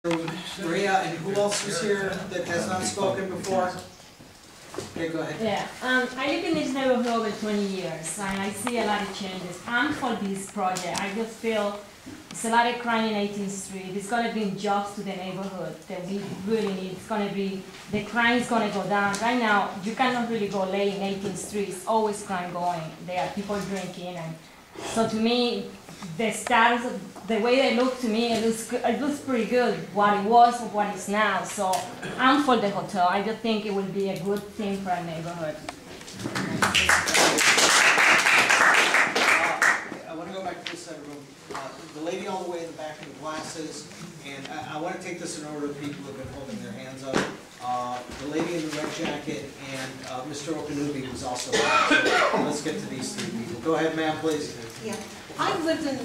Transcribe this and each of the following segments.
Maria, and who else is here that has not spoken before? Okay, go ahead. Yeah, I live in this neighborhood over 20 years, and I see a lot of changes. I'm for this project. I just feel it's a lot of crime in 18th Street. It's going to bring jobs to the neighborhood that we really need. It's going to be, the crime is going to go down. Right now, you cannot really go late in 18th Street. It's always crime going. There are people drinking, and so to me, the status of the way they look to me, it looks pretty good, what it was and what it's now. So I'm for the hotel. I just think it will be a good thing for our neighborhood. I want to go back to this side of the room. The lady all the way in the back in the glasses, and I want to take this in order of people who have been holding their hands up. The lady in the red jacket and Mr. Okanubi was also there. So let's get to these three people. Go ahead, ma'am, please. Yeah, I've lived in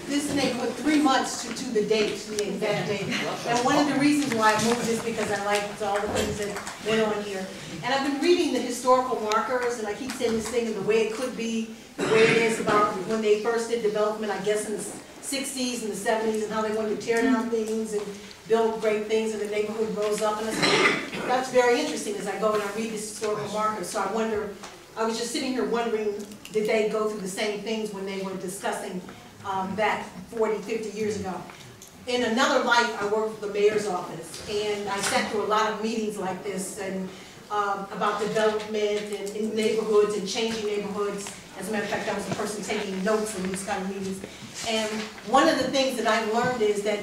this neighborhood 3 months to the date, to the exact date. And one of the reasons why I moved is because I liked all the things that went on here. And I've been reading the historical markers, and I keep saying this thing of the way it could be, the way it is about when they first did development, I guess in the 60s and the 70s, and how they wanted to tear down things and build great things, and the neighborhood rose up. And that's very interesting as I go and I read this historical markers. So I wonder, I was just sitting here wondering, did they go through the same things when they were discussing that 40, 50 years ago? In another life, I worked for the mayor's office, and I sat through a lot of meetings like this, and about development and in neighborhoods and changing neighborhoods. As a matter of fact, I was the person taking notes in these kind of meetings. And one of the things that I've learned is that,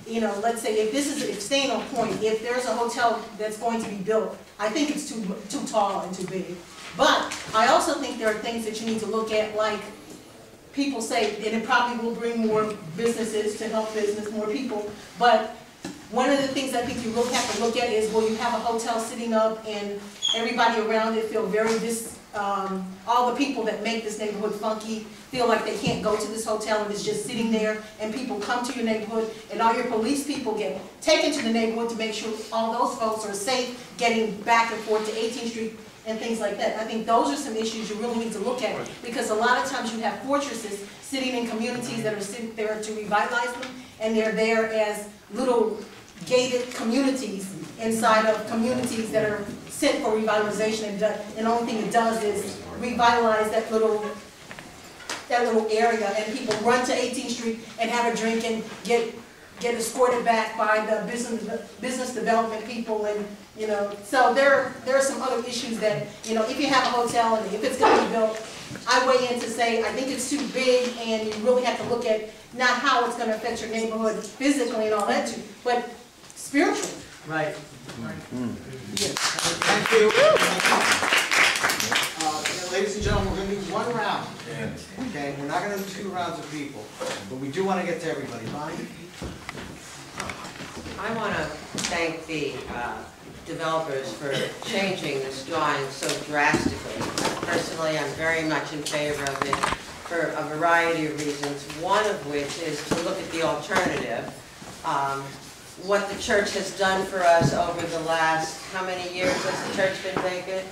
you know, let's say if staying on point, if there's a hotel that's going to be built, I think it's too tall and too big. But I also think there are things that you need to look at, like people say, and it probably will bring more businesses to help business, more people. But one of the things I think you will have to look at is, well, you have a hotel sitting up and everybody around it feel very all the people that make this neighborhood funky feel like they can't go to this hotel and it's just sitting there, and people come to your neighborhood and all your police people get taken to the neighborhood to make sure all those folks are safe getting back and forth to 18th Street and things like that. I think those are some issues you really need to look at, because a lot of times you have fortresses sitting in communities that are sitting there to revitalize them, and they're there as little gated communities inside of communities that are sent for revitalization, and the only thing it does is revitalize that little area, and people run to 18th Street and have a drink and get escorted back by the business development people, and you know, so there are some other issues that, you know, if you have a hotel and if it's going to be built, I weigh in to say I think it's too big, and you really have to look at not how it's going to affect your neighborhood physically and all that too, but spiritually. Right. Yes. Thank you. Ladies and gentlemen, we're going to do one round. Okay, we're not going to do 2 rounds of people, but we do want to get to everybody. Bonnie? I want to thank the developers for changing this drawing so drastically. Personally, I'm very much in favor of it for a variety of reasons, one of which is to look at the alternative. What the church has done for us over the last, how many years has the church been vacant?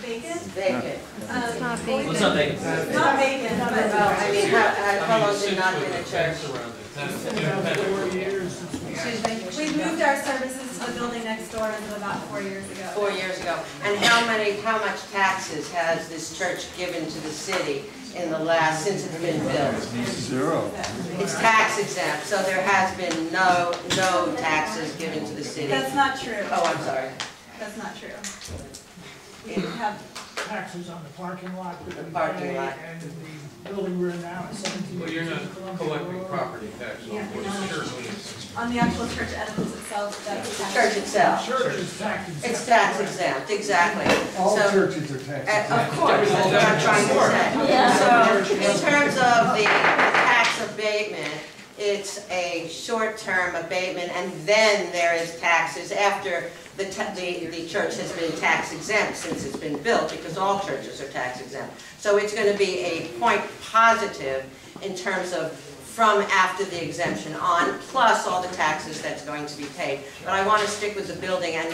Vacant? Vacant. It's not vacant. What's not vacant? It's not vacant. Well, I mean, how long has it not been a church? 4 years. Excuse me. We moved our services to the building next door until about 4 years ago. 4 years ago. And how much taxes has this church given to the city in the last, since it's been built? 0. It's tax exempt, so there has been no taxes given to the city. That's not true. Oh, I'm sorry. That's not true. We have taxes on the parking lot that The we parking pay, lot. and the building we're in now is 17. Well, you're not collecting property tax on Yeah, what no. the church is. on the actual church edifice itself. That's The church itself. Church is tax exempt. It's tax exempt, exactly. All So, churches are tax exempt. of course, that's what I'm trying to say. So, in terms of the tax abatement, it's a short-term abatement, and then there is taxes after the church has been tax exempt since it's been built, because all churches are tax exempt. So it's going to be a point positive in terms of from after the exemption on, plus all the taxes that's going to be paid. But I want to stick with the building and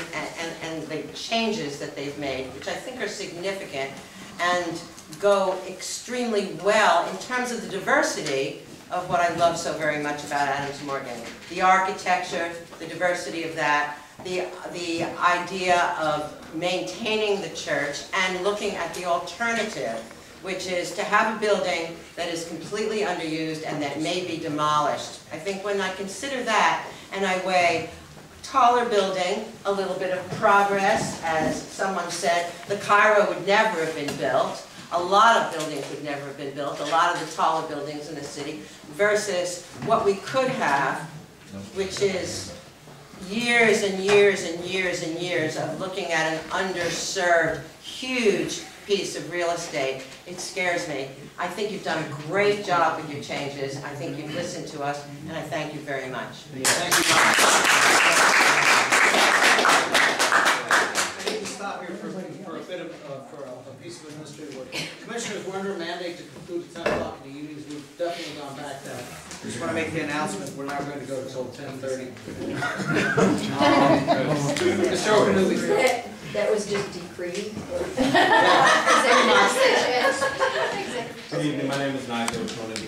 the changes that they've made, which I think are significant and go extremely well in terms of the diversity. of what I love so very much about Adams Morgan. The architecture, the diversity of that, the idea of maintaining the church and looking at the alternative, which is to have a building that is completely underused and that may be demolished. I think when I consider that and I weigh taller building, a little bit of progress, as someone said, the Cairo would never have been built. A lot of buildings would never have been built, a lot of the taller buildings in the city, versus what we could have, which is years and years and years and years of looking at an underserved, huge piece of real estate. It scares me. I think you've done a great job with your changes. I think you've listened to us, and I thank you very much. Thank you. I need to stop here for a bit of, for a piece of administrative work. Commissioners, we're under a mandate to conclude at 10 o'clock in the evenings. We've definitely gone back to that. I just want to make the announcement, we're not going to go until 10:30. Mr. Okanui. That was just decreed. Good evening, my name is Nigel Okanui.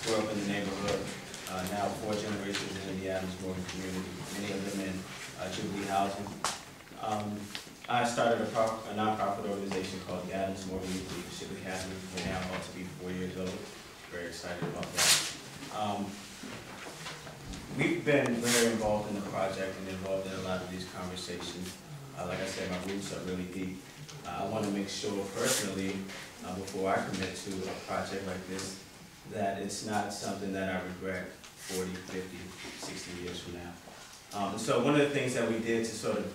Grew up in the neighborhood, now 4 generations in the Adams Morgan community, many of them in Jubilee housing. I started a nonprofit organization called the Adams Morgan Youth Leadership Academy. We're now about to be 4 years old. Very excited about that. We've been very involved in the project and involved in a lot of these conversations. Like I said, my roots are really deep. I want to make sure personally, before I commit to a project like this, that it's not something that I regret 40, 50, 60 years from now. So one of the things that we did to sort of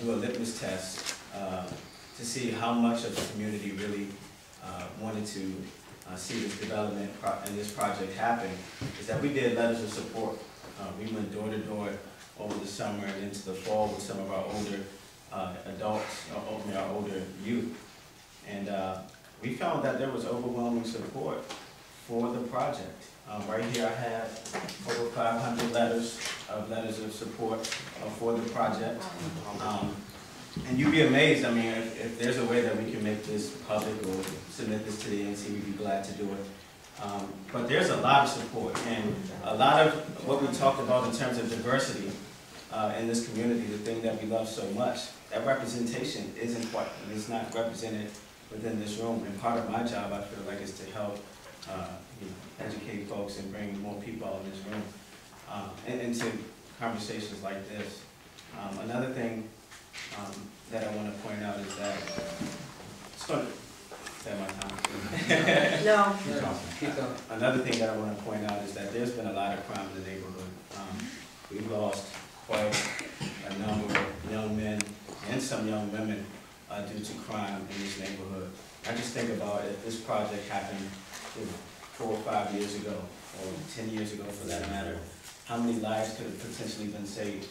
do a litmus test to see how much of the community really wanted to see this development and this project happen is that we did letters of support. We went door to door over the summer and into the fall with some of our older adults, our older youth, and we found that there was overwhelming support for the project. Right here I have over 500 letters of support for the project. And you'd be amazed, I mean, if there's a way that we can make this public or submit this to the ANC, we'd be glad to do it. But there's a lot of support, and a lot of what we talked about in terms of diversity in this community, the thing that we love so much, that representation is not represented within this room. And part of my job, I feel like, is to help educate folks and bring more people out in this room into conversations like this. Another thing that I want to point out is that it's going to spend my time. No. Keep going. Another thing that I want to point out is that there's been a lot of crime in the neighborhood. We've lost quite a number of young men and some young women due to crime in this neighborhood. I just think about if this project happened 4 or 5 years ago, or 10 years ago for that matter, how many lives could have potentially been saved?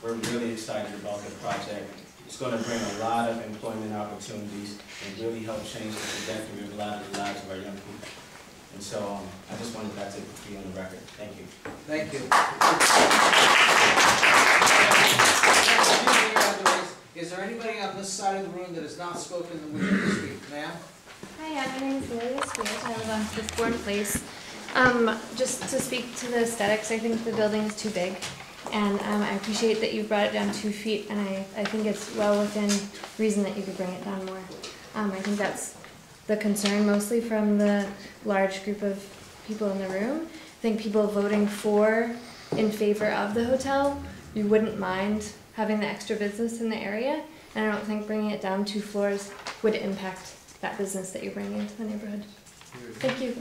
We're really excited about the project. It's going to bring a lot of employment opportunities and really help change the trajectory of a lot of the lives of our young people. And so I just wanted that to be on the record. Thank you. Thank you. Is there anybody on this side of the room that has not spoken that would like to speak? Ma'am? Hi, my name is Lilia Spears. I live on Fifth-Born Place. Just to speak to the aesthetics, I think the building is too big. And I appreciate that you brought it down 2 feet, and I think it's well within reason that you could bring it down more. I think that's the concern mostly from the large group of people in the room. I think people voting in favor of the hotel, you wouldn't mind having the extra business in the area, and I don't think bringing it down 2 floors would impact that business that you're bringing into the neighborhood. Thank you.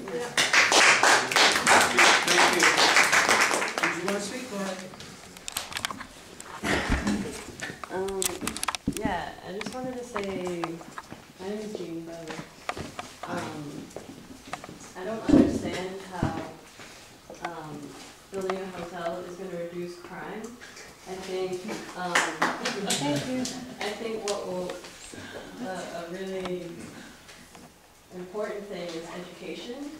Thank you. Did you want to speak? Go ahead. Yeah, I just wanted to say, my name is Jean, by the way. I don't understand how building a hotel is going to reduce crime. I think, I think what will, a really important thing is education,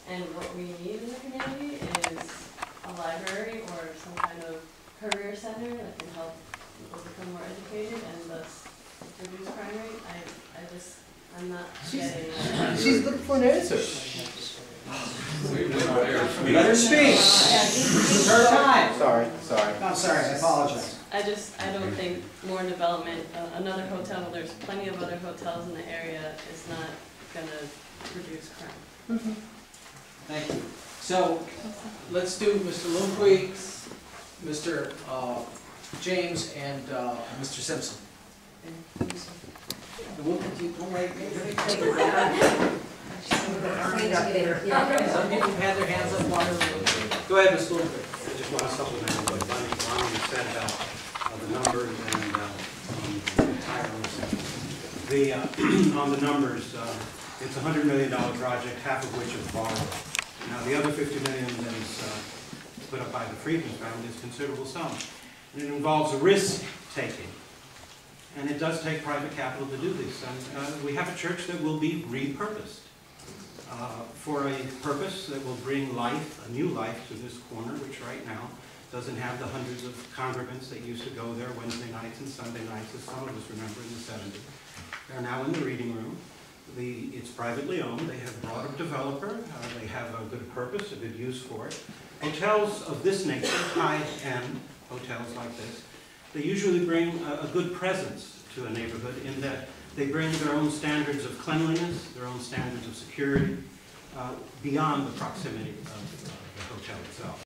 and what we need in the community is a library or some kind of career center that can help people become more educated and thus reduce crime rate. I'm not getting. She's looking for an answer. Let her speak. It's her time. Sorry. I'm sorry, I apologize. I don't think more development, another hotel, there's plenty of other hotels in the area, is not gonna reduce crime. Thank you. So, let's do Mr. Lumquist, Mr. James, and Mr. Simpson. We'll wait. Some people have had their hands up longer. Go ahead, Mr. Lumquist. I just want to supplement what Bonnie said about the numbers and on the numbers, it's a $100 million project, half of which is borrowed. Now, the other $50 million that is put up by the Friedman family is a considerable sum. And it involves a risk-taking. And it does take private capital to do this. And we have a church that will be repurposed for a purpose that will bring life, a new life, to this corner, which right now doesn't have the hundreds of congregants that used to go there Wednesday nights and Sunday nights, as some of us remember in the 70s. They're now in the reading room. It's privately owned. They have brought a developer. They have a good purpose, a good use for it. Hotels of this nature, high-end hotels like this, they usually bring a good presence to a neighborhood in that they bring their own standards of cleanliness, their own standards of security, beyond the proximity of the hotel itself.